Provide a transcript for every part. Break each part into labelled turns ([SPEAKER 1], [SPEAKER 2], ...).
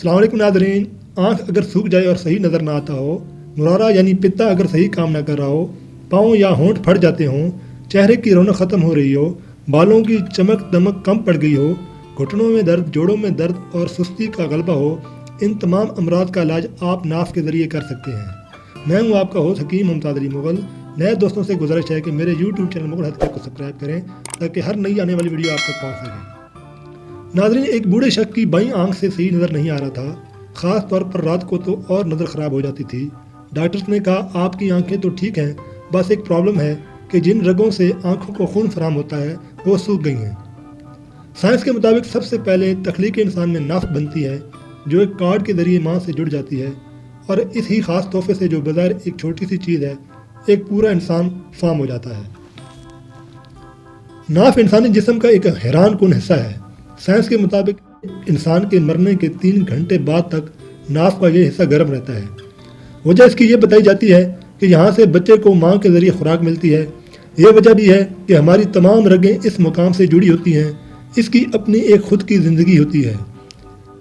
[SPEAKER 1] अस्सलाम वालेकुम नाज़रीन। आँख अगर सूख जाए और सही नज़र ना आता हो, मुरारा यानी पित्ता अगर सही काम ना कर रहा हो, पाँव या होंठ फट जाते हों, चेहरे की रौनक ख़त्म हो रही हो, बालों की चमक दमक कम पड़ गई हो, घुटनों में दर्द, जोड़ों में दर्द और सुस्ती का गलबा हो, इन तमाम अमराज का इलाज आप नाफ के ज़रिए कर सकते हैं। मैं हूँ आपका होस्ट हकीम मुमताज़ अली मुग़ल। नए दोस्तों से गुजारिश है कि मेरे YouTube channel Mughal health care को सब्सक्राइब करें ताकि हर नई आने वाली वीडियो आप तक पहुँच सके। नाज़रीन, एक बूढ़े शख्स की बाईं आंख से सही नज़र नहीं आ रहा था। ख़ास तौर पर रात को तो और नज़र ख़राब हो जाती थी। डॉक्टर्स ने कहा आपकी आंखें तो ठीक हैं, बस एक प्रॉब्लम है कि जिन रगों से आंखों को खून फराहम होता है वो सूख गई हैं। साइंस के मुताबिक सबसे पहले तख्लीक इंसान में नाफ बनती है जो एक कार्ड के ज़रिए माँ से जुड़ जाती है, और इस ही ख़ास तोहफे से जो बज़ाहिर एक छोटी सी चीज़ है, एक पूरा इंसान फार्म हो जाता है। नाफ इंसानी जिस्म का एक हैरान कुन हिस्सा है। साइंस के मुताबिक इंसान के मरने के 3 घंटे बाद तक नाफ का ये हिस्सा गर्म रहता है। वजह इसकी ये बताई जाती है कि यहाँ से बच्चे को माँ के ज़रिए खुराक मिलती है। ये वजह भी है कि हमारी तमाम रगें इस मुकाम से जुड़ी होती हैं। इसकी अपनी एक खुद की ज़िंदगी होती है।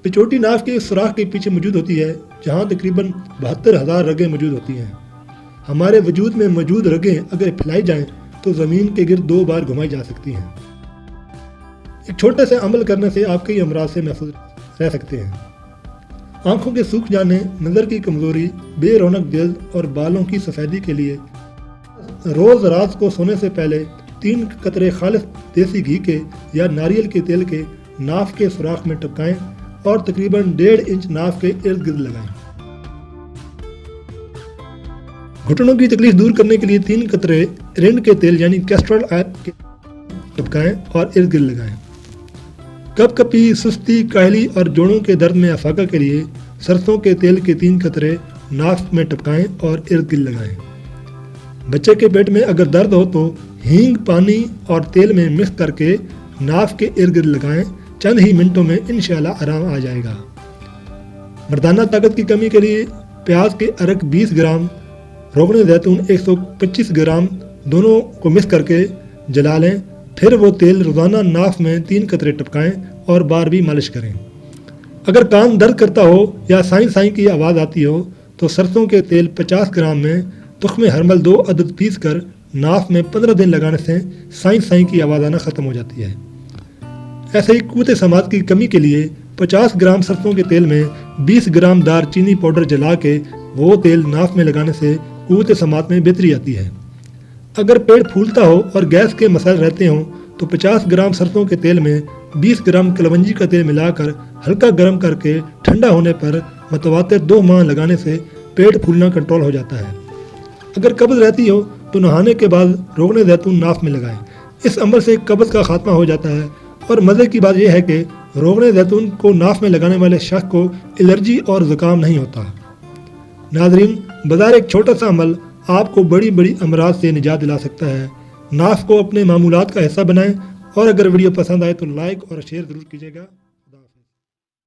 [SPEAKER 1] पिछोटी नाफ के सुराख के पीछे मौजूद होती है, जहाँ तकरीबन 72,000 रगें मौजूद होती हैं। हमारे वजूद में मौजूद रगें अगर फैलाई जाएँ तो ज़मीन के गिर्द 2 बार घुमाई जा सकती हैं। एक छोटे से अमल करने से आप कई अमराज से महफूज रह सकते हैं। आंखों के सूख जाने, नज़र की कमज़ोरी, बेरौनक जल्द और बालों की सफ़ेदी के लिए रोज़ रात को सोने से पहले 3 कतरे खालिस देसी घी के या नारियल के तेल के नाफ के सुराख में टपकाएं और तकरीबन 1.5 इंच नाफ के इर्द गिर्द लगाएं। घुटनों की तकलीफ दूर करने के लिए 3 कतरे रिंड के तेल यानी कैस्टर ऑयल के टपकाएं और इर्द गिर्द लगाएं। कपकपी, सुस्ती, काहली और जोड़ों के दर्द में अफाका के लिए सरसों के तेल के 3 कतरे नाफ में टपकाएं और इर्द गिर्द लगाएं। बच्चे के पेट में अगर दर्द हो तो हींग पानी और तेल में मिक्स करके नाफ के इर्द गिर्द लगाएं। चंद ही मिनटों में इंशाल्लाह आराम आ जाएगा। मर्दाना ताकत की कमी के लिए प्याज के अरक 20 ग्राम, रोगन जैतून 125 ग्राम दोनों को मिक्स करके जला लें। फिर वो तेल रोज़ाना नाफ में 3 कतरे टपकाएं और बार भी मालिश करें। अगर कान दर्द करता हो या साईं साईं की आवाज़ आती हो तो सरसों के तेल 50 ग्राम में तुख्म हरमल 2 अदद पीस कर नाफ में 15 दिन लगाने से साईं साईं की आवाज़ आना ख़त्म हो जाती है। ऐसे ही क़ुव्वत समात की कमी के लिए 50 ग्राम सरसों के तेल में 20 ग्राम दारचीनी पाउडर जला के वो तेल नाफ में लगाने से क़ुव्वत समात में बेहतरी आती है। अगर पेट फूलता हो और गैस के मसाइल रहते हों तो 50 ग्राम सरसों के तेल में 20 ग्राम कलवंजी का तेल मिलाकर हल्का गर्म करके ठंडा होने पर मतवातिर 2 माह लगाने से पेट फूलना कंट्रोल हो जाता है। अगर कब्ज़ रहती हो तो नहाने के बाद रोगन जैतून नाफ में लगाएं। इस अमल से कब्ज़ का खात्मा हो जाता है। और मज़े की बात यह है कि रोगन जैतून को नाफ में लगाने वाले शख्स को एलर्जी और ज़ुकाम नहीं होता। नाज़रीन, बाज़ार एक छोटा सा अमल आपको बड़ी बड़ी अमराज से निजात दिला सकता है। नाफ को अपने मामूलात का हिस्सा बनाएं और अगर वीडियो पसंद आए तो लाइक और शेयर ज़रूर कीजिएगा।